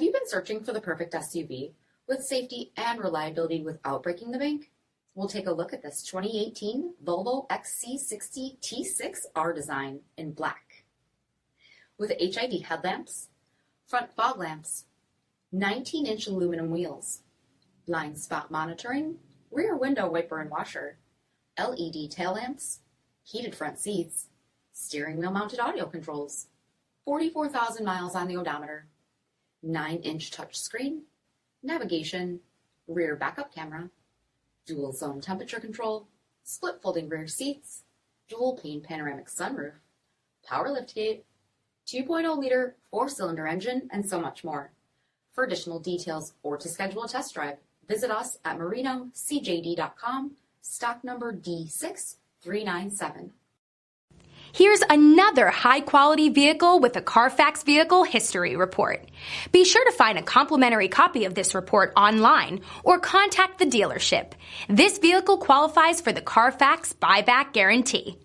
Have you been searching for the perfect SUV with safety and reliability without breaking the bank? We'll take a look at this 2018 Volvo XC60 T6 R design in black. With HID headlamps, front fog lamps, 19-inch aluminum wheels, blind spot monitoring, rear window wiper and washer, LED tail lamps, heated front seats, steering wheel mounted audio controls, 44,000 miles on the odometer, 9-inch touchscreen, navigation, rear backup camera, dual zone temperature control, split folding rear seats, dual pane panoramic sunroof, power liftgate, 2.0-liter 4-cylinder engine, and so much more. For additional details or to schedule a test drive, visit us at MARINO'SCJD.com, stock number D6397. Here's another high-quality vehicle with a CARFAX Vehicle History Report. Be sure to find a complimentary copy of this report online or contact the dealership. This vehicle qualifies for the CARFAX Buyback Guarantee.